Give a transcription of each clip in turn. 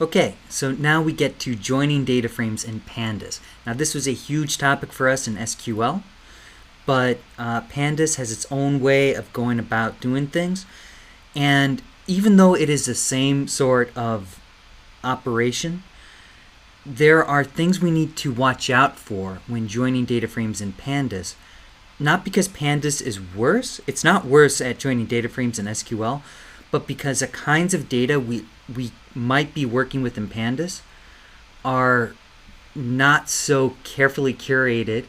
Okay, so now we get to joining data frames in pandas. Now this was a huge topic for us in SQL, but pandas has its own way of going about doing things. And even though it is the same sort of operation, there are things we need to watch out for when joining data frames in pandas. Not because pandas is worse, it's not worse at joining data frames in SQL, but because the kinds of data we might be working with in pandas are not so carefully curated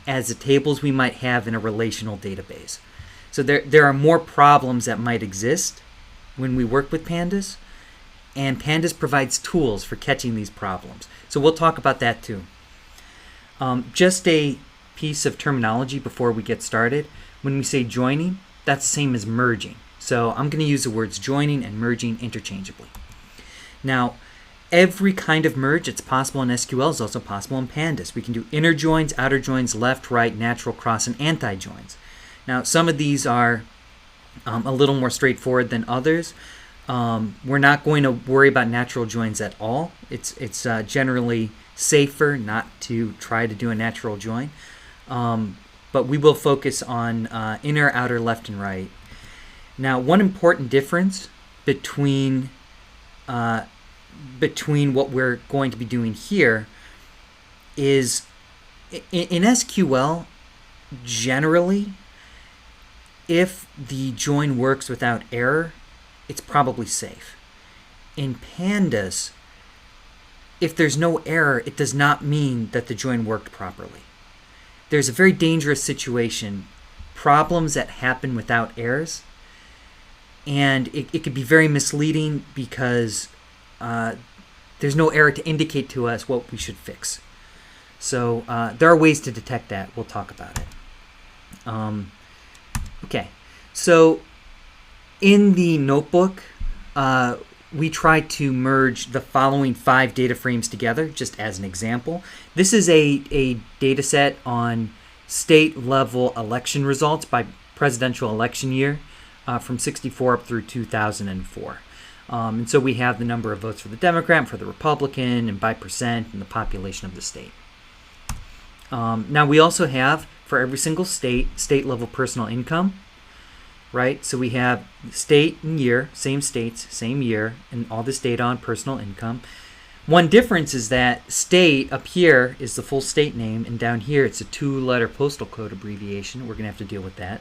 as the tables we might have in a relational database. So there are more problems that might exist when we work with pandas, and pandas provides tools for catching these problems. So we'll talk about that too. Just a piece of terminology before we get started. When we say joining, that's the same as merging. So I'm going to use the words joining and merging interchangeably. Now, every kind of merge that's possible in SQL is also possible in pandas. We can do inner joins, outer joins, left, right, natural, cross, and anti-joins. Now, some of these are a little more straightforward than others. We're not going to worry about natural joins at all. It's generally safer not to try to do a natural join. But we will focus on inner, outer, left, and right. Now, one important difference between what we're going to be doing here is in SQL, generally, if the join works without error, it's probably safe. In pandas, if there's no error, it does not mean that the join worked properly. There's a very dangerous situation, problems that happen without errors, and it could be very misleading because there's no error to indicate to us what we should fix. So there are ways to detect that. We'll talk about it. Okay, so in the notebook, we try to merge the following 5 data frames together, just as an example. This is a data set on state-level election results by presidential election year from 64 up through 2004. And so we have the number of votes for the Democrat, for the Republican, and by percent, and the population of the state. Now we also have, for every single state, state-level personal income, right? So we have state and year, same states, same year, and all this data on personal income. One difference is that state up here is the full state name, and down here it's a 2-letter postal code abbreviation. We're going to have to deal with that.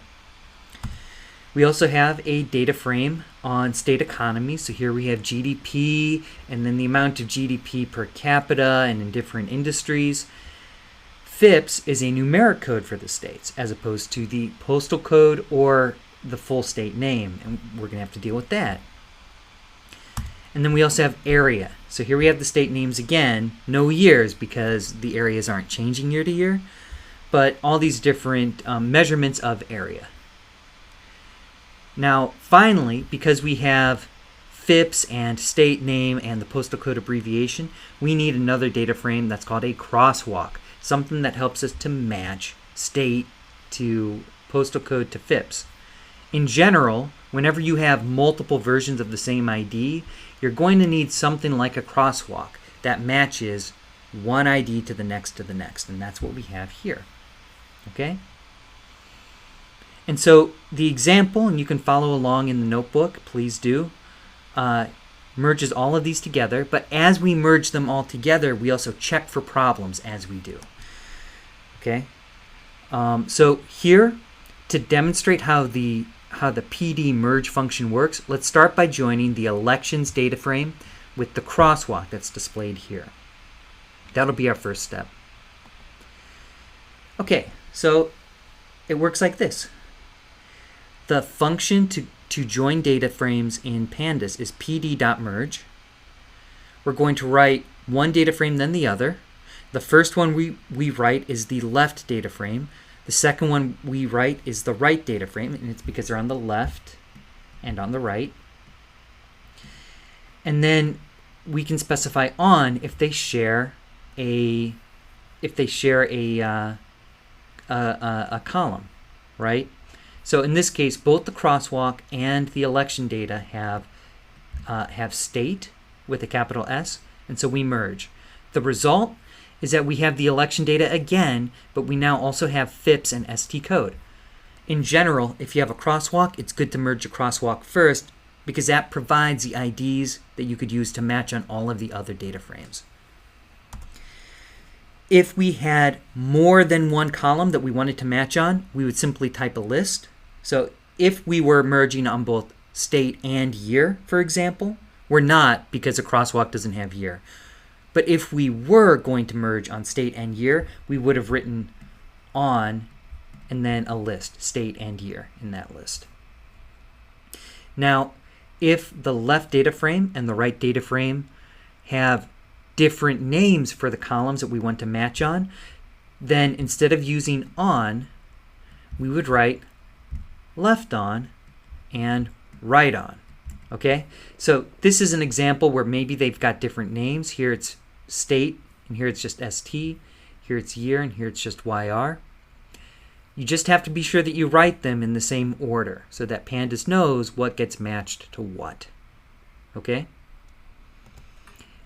We also have a data frame on state economy. So here we have GDP, and then the amount of GDP per capita and in different industries. FIPS is a numeric code for the states, as opposed to the postal code or the full state name, and we're going to have to deal with that. And then we also have area. So here we have the state names again, no years because the areas aren't changing year to year, but all these different measurements of area. Now, finally, because we have FIPS and state name and the postal code abbreviation, we need another data frame that's called a crosswalk, something that helps us to match state to postal code to FIPS. In general, whenever you have multiple versions of the same ID, you're going to need something like a crosswalk that matches one ID to the next, and that's what we have here. Okay? And so the example, and you can follow along in the notebook, please do, merges all of these together, but as we merge them all together, we also check for problems as we do. Okay? So here, to demonstrate how the PD merge function works, let's start by joining the elections data frame with the crosswalk that's displayed here. That'll be our first step. Okay, so it works like this. The function to join data frames in pandas is pd.merge. We're going to write one data frame, then the other. The first one we write is the left data frame. The second one we write is the right data frame, and it's because they're on the left and on the right. And then we can specify on if they share a column, right? So in this case, both the crosswalk and the election data have state with a capital S, and so we merge. The result is that we have the election data again, but we now also have FIPS and ST code. In general, if you have a crosswalk, it's good to merge a crosswalk first because that provides the IDs that you could use to match on all of the other data frames. If we had more than one column that we wanted to match on, we would simply type a list. So if we were merging on both state and year, for example, we're not because a crosswalk doesn't have year. But if we were going to merge on state and year, we would have written on and then a list, state and year in that list. Now, if the left data frame and the right data frame have different names for the columns that we want to match on, then instead of using on, we would write left on and right on. Okay, so this is an example where maybe they've got different names. Here it's state, and here it's just ST. Here it's year, and here it's just YR. You just have to be sure that you write them in the same order so that Pandas knows what gets matched to what. Okay?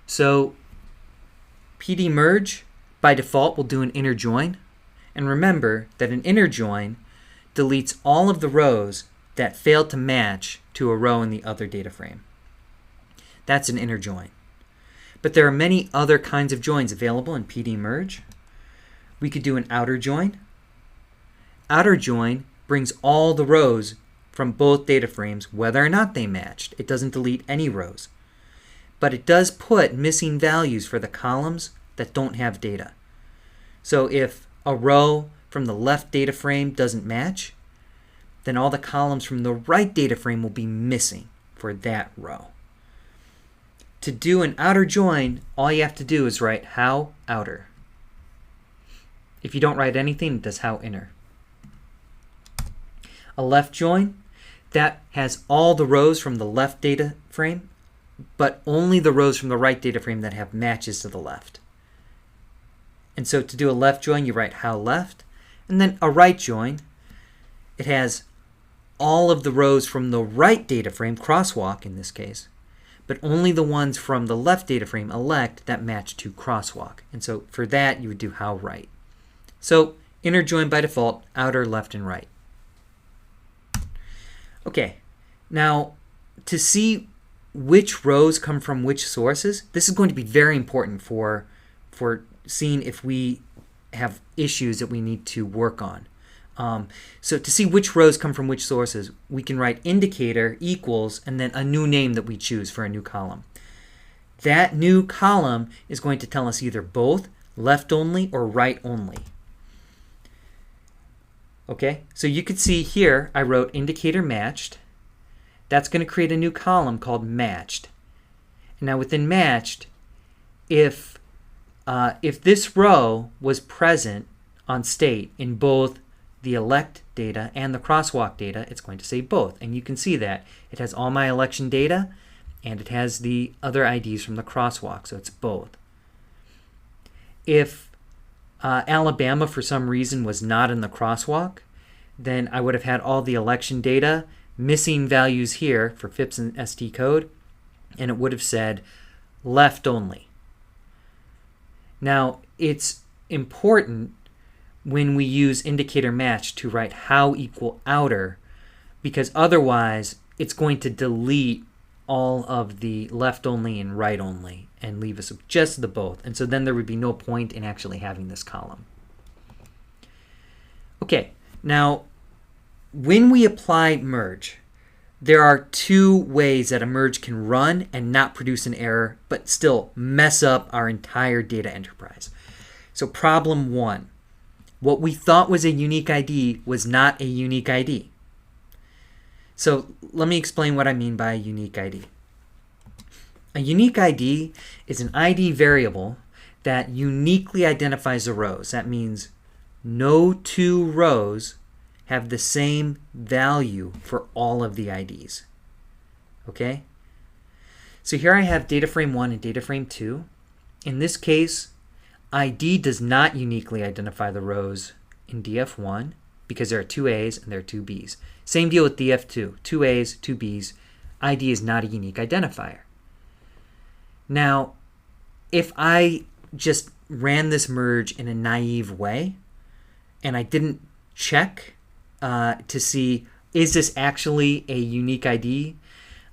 So PD merge by default will do an inner join. And remember that an inner join deletes all of the rows that failed to match to a row in the other data frame. That's an inner join. But there are many other kinds of joins available in PD merge. We could do an outer join. Outer join brings all the rows from both data frames, whether or not they matched. It doesn't delete any rows. But it does put missing values for the columns that don't have data. So if a row from the left data frame doesn't match, then all the columns from the right data frame will be missing for that row. To do an outer join, all you have to do is write how outer. If you don't write anything, it does how inner. A left join, that has all the rows from the left data frame, but only the rows from the right data frame that have matches to the left. And so to do a left join, you write how left. And then a right join, it has all of the rows from the right data frame, crosswalk in this case, but only the ones from the left data frame, elect, that match to crosswalk. And so for that, you would do how right. So inner join by default, outer, left, and right. Okay, now to see which rows come from which sources, this is going to be very important for seeing if we have issues that we need to work on. So to see which rows come from which sources, we can write indicator equals and then a new name that we choose for a new column. That new column is going to tell us either both left only or right only. Okay, so you could see here I wrote indicator matched. That's going to create a new column called matched. Now within matched, if this row was present on state in both the elect data and the crosswalk data, it's going to say both. And you can see that. It has all my election data and it has the other IDs from the crosswalk, so it's both. If Alabama for some reason was not in the crosswalk, then I would have had all the election data, missing values here for FIPS and ST code, and it would have said left only. Now, it's important when we use indicator match to write how equal outer, because otherwise it's going to delete all of the left only and right only and leave us with just the both. And so then there would be no point in actually having this column. Okay, now when we apply merge, there are two ways that a merge can run and not produce an error, but still mess up our entire data enterprise. So problem one, what we thought was a unique ID was not a unique ID. So let me explain what I mean by a unique ID. A unique ID is an ID variable that uniquely identifies the rows. That means no two rows have the same value for all of the IDs. Okay? So here I have data frame 1 and data frame 2. In this case, ID does not uniquely identify the rows in DF1 because there are two A's and there are two B's. Same deal with DF2. Two A's, two B's. ID is not a unique identifier. Now, if I just ran this merge in a naive way and I didn't check to see, is this actually a unique ID,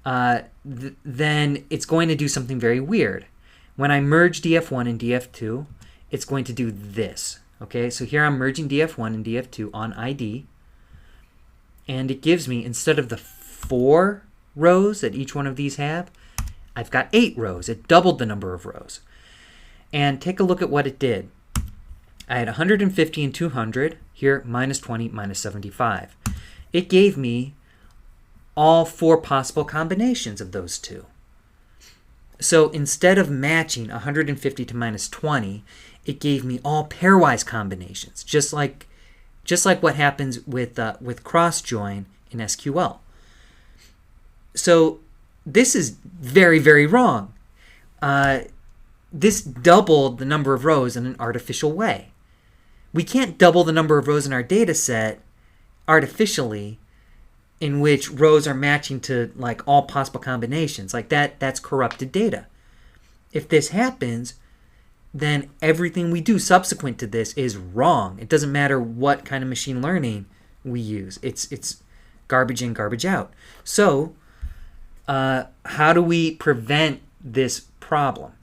then it's going to do something very weird. When I merge df1 and df2, it's going to do this. Okay, so here I'm merging df1 and df2 on ID, and it gives me, instead of the 4 rows that each one of these have, I've got 8 rows. It doubled the number of rows. And take a look at what it did. I had 150 and 200, here minus 20, minus 75. It gave me all 4 possible combinations of those two. So instead of matching 150 to minus 20, it gave me all pairwise combinations, just like what happens with cross join in SQL. So this is very, very wrong. This doubled the number of rows in an artificial way. We can't double the number of rows in our data set artificially, in which rows are matching to like all possible combinations. Like that's corrupted data. If this happens, then everything we do subsequent to this is wrong. It doesn't matter what kind of machine learning we use. It's garbage in, garbage out. So how do we prevent this problem?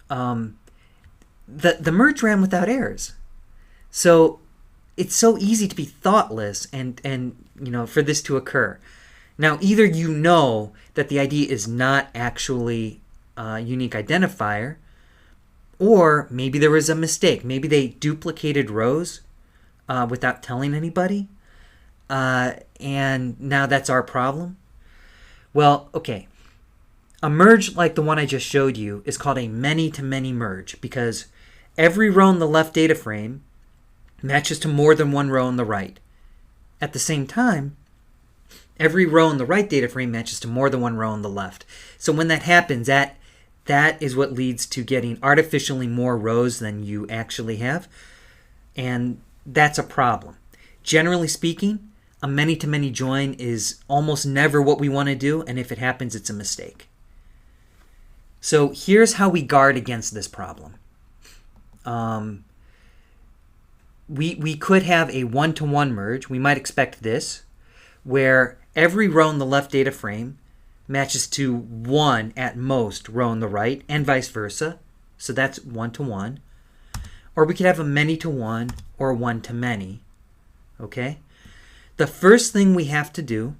The merge ran without errors. So it's so easy to be thoughtless and for this to occur. Now, either you know that the ID is not actually a unique identifier, or maybe there was a mistake. Maybe they duplicated rows without telling anybody, and now that's our problem. Well, okay. A merge like the one I just showed you is called a many-to-many merge because every row in the left data frame matches to more than one row on the right. At the same time, every row in the right data frame matches to more than one row on the left. So when that happens, that is what leads to getting artificially more rows than you actually have, and that's a problem. Generally speaking, a many-to-many join is almost never what we want to do, and if it happens, it's a mistake. So here's how we guard against this problem. We could have a one-to-one merge. We might expect this, where every row in the left data frame matches to one at most row on the right, and vice versa. So that's one-to-one. Or we could have a many-to-one or one-to-many. Okay? The first thing we have to do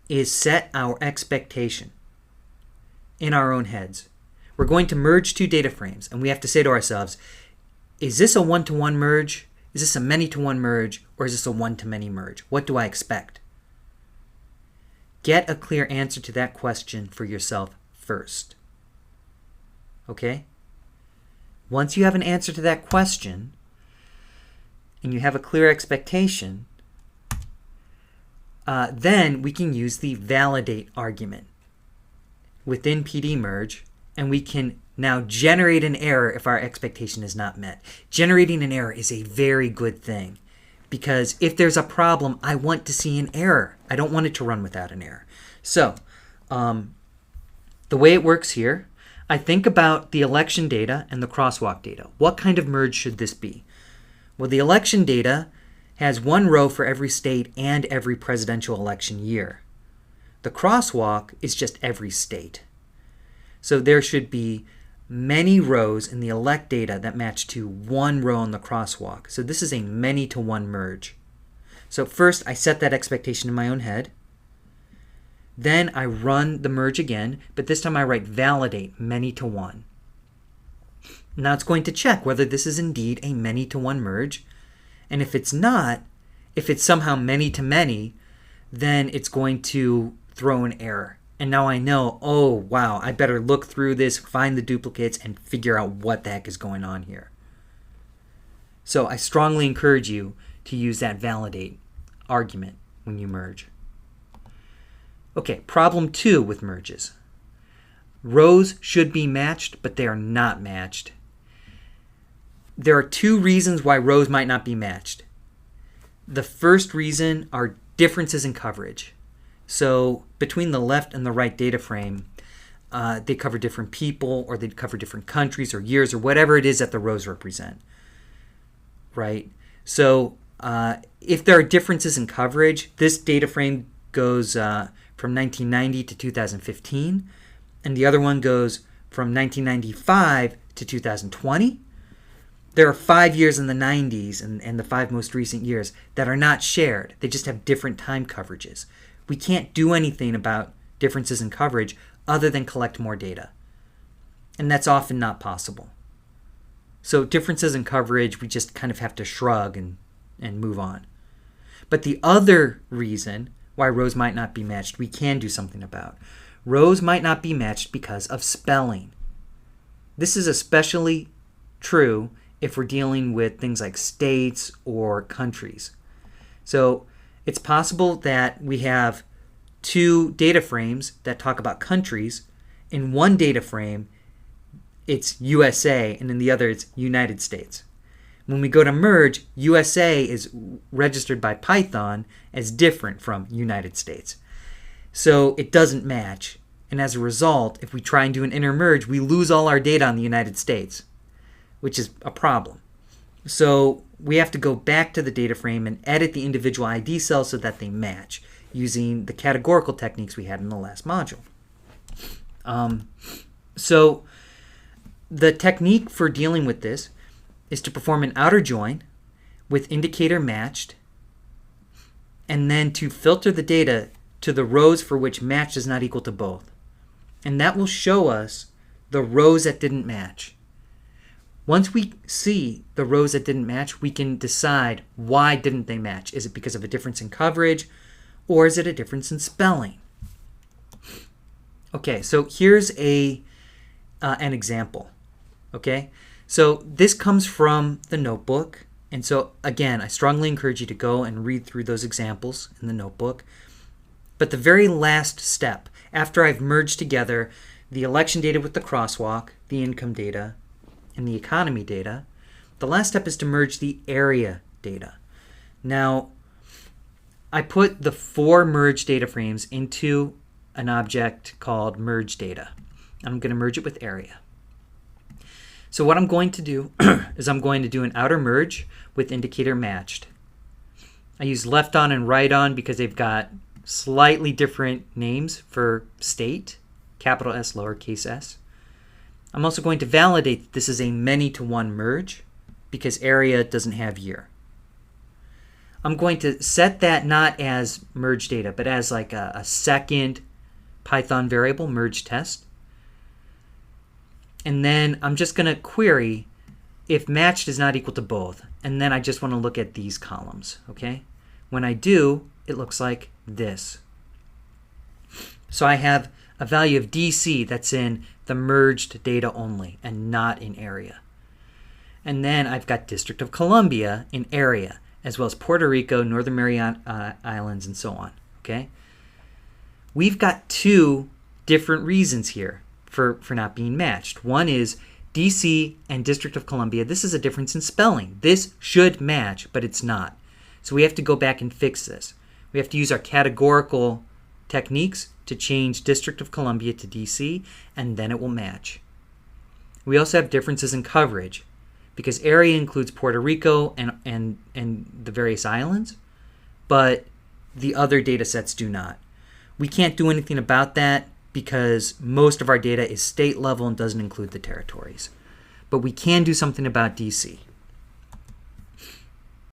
is set our expectation in our own heads. We're going to merge 2 data frames, and we have to say to ourselves, is this a one-to-one merge? Is this a many-to-one merge? Or is this a one-to-many merge? What do I expect? Get a clear answer to that question for yourself first. Okay? Once you have an answer to that question, and you have a clear expectation, then we can use the validate argument within PD merge, and we can now generate an error if our expectation is not met. Generating an error is a very good thing because if there's a problem, I want to see an error. I don't want it to run without an error. So the way it works here, I think about the election data and the crosswalk data. What kind of merge should this be? Well, the election data has one row for every state and every presidential election year. The crosswalk is just every state. So there should be many rows in the elect data that match to one row in the crosswalk. So this is a many-to-one merge. So first I set that expectation in my own head. Then I run the merge again, but this time I write validate many-to-one. Now it's going to check whether this is indeed a many-to-one merge. And if it's not, if it's somehow many-to-many, then it's going to throw an error. And now I know, oh, wow, I better look through this, find the duplicates, and figure out what the heck is going on here. So I strongly encourage you to use that validate argument when you merge. Okay, problem 2 with merges. Rows should be matched, but they are not matched. There are 2 reasons why rows might not be matched. The first reason are differences in coverage. So between the left and the right data frame, they cover different people, or they cover different countries or years or whatever it is that the rows represent, right? So if there are differences in coverage, this data frame goes from 1990 to 2015, and the other one goes from 1995 to 2020. There are 5 years in the 90s and the 5 most recent years that are not shared. They just have different time coverages. We can't do anything about differences in coverage other than collect more data. And that's often not possible. So differences in coverage, we just kind of have to shrug and move on. But the other reason why rows might not be matched, we can do something about. Rows might not be matched because of spelling. This is especially true if we're dealing with things like states or countries. So it's possible that we have 2 data frames that talk about countries. In one data frame, it's USA, and in the other, it's United States. When we go to merge, USA is registered by Python as different from United States. So it doesn't match. And as a result, if we try and do an inner merge, we lose all our data on the United States, which is a problem. So we have to go back to the data frame and edit the individual ID cells so that they match using the categorical techniques we had in the last module. So the technique for dealing with this is to perform an outer join with indicator matched, and then to filter the data to the rows for which matched is not equal to both. And that will show us the rows that didn't match. Once we see the rows that didn't match, we can decide why didn't they match. Is it because of a difference in coverage, or is it a difference in spelling? Okay, so here's an example. Okay, so this comes from the notebook. And so again, I strongly encourage you to go and read through those examples in the notebook. But the very last step, after I've merged together the election data with the crosswalk, the income data, and the economy data, the last step is to merge the area data. Now, I put the 4 merge data frames into an object called merge data. I'm going to merge it with area. So what I'm going to do is I'm going to do an outer merge with indicator matched. I use left on and right on because they've got slightly different names for state, capital S, lowercase s. I'm also going to validate that this is a many-to-one merge because area doesn't have year. I'm going to set that not as merge data, but as like a second Python variable, merge test. And then I'm just going to query if matched is not equal to both. And then I just want to look at these columns, okay? When I do, it looks like this. So I have a value of DC that's in the merged data only and not in area. And then I've got District of Columbia in area, as well as Puerto Rico, Northern Mariana Islands, and so on, okay? We've got 2 different reasons here for not being matched. One is DC and District of Columbia. This is a difference in spelling. This should match, but it's not. So we have to go back and fix this. We have to use our categorical techniques to change District of Columbia to DC, and then it will match. We also have differences in coverage because area includes Puerto Rico and the various islands, but the other data sets do not. We can't do anything about that because most of our data is state level and doesn't include the territories. But we can do something about DC.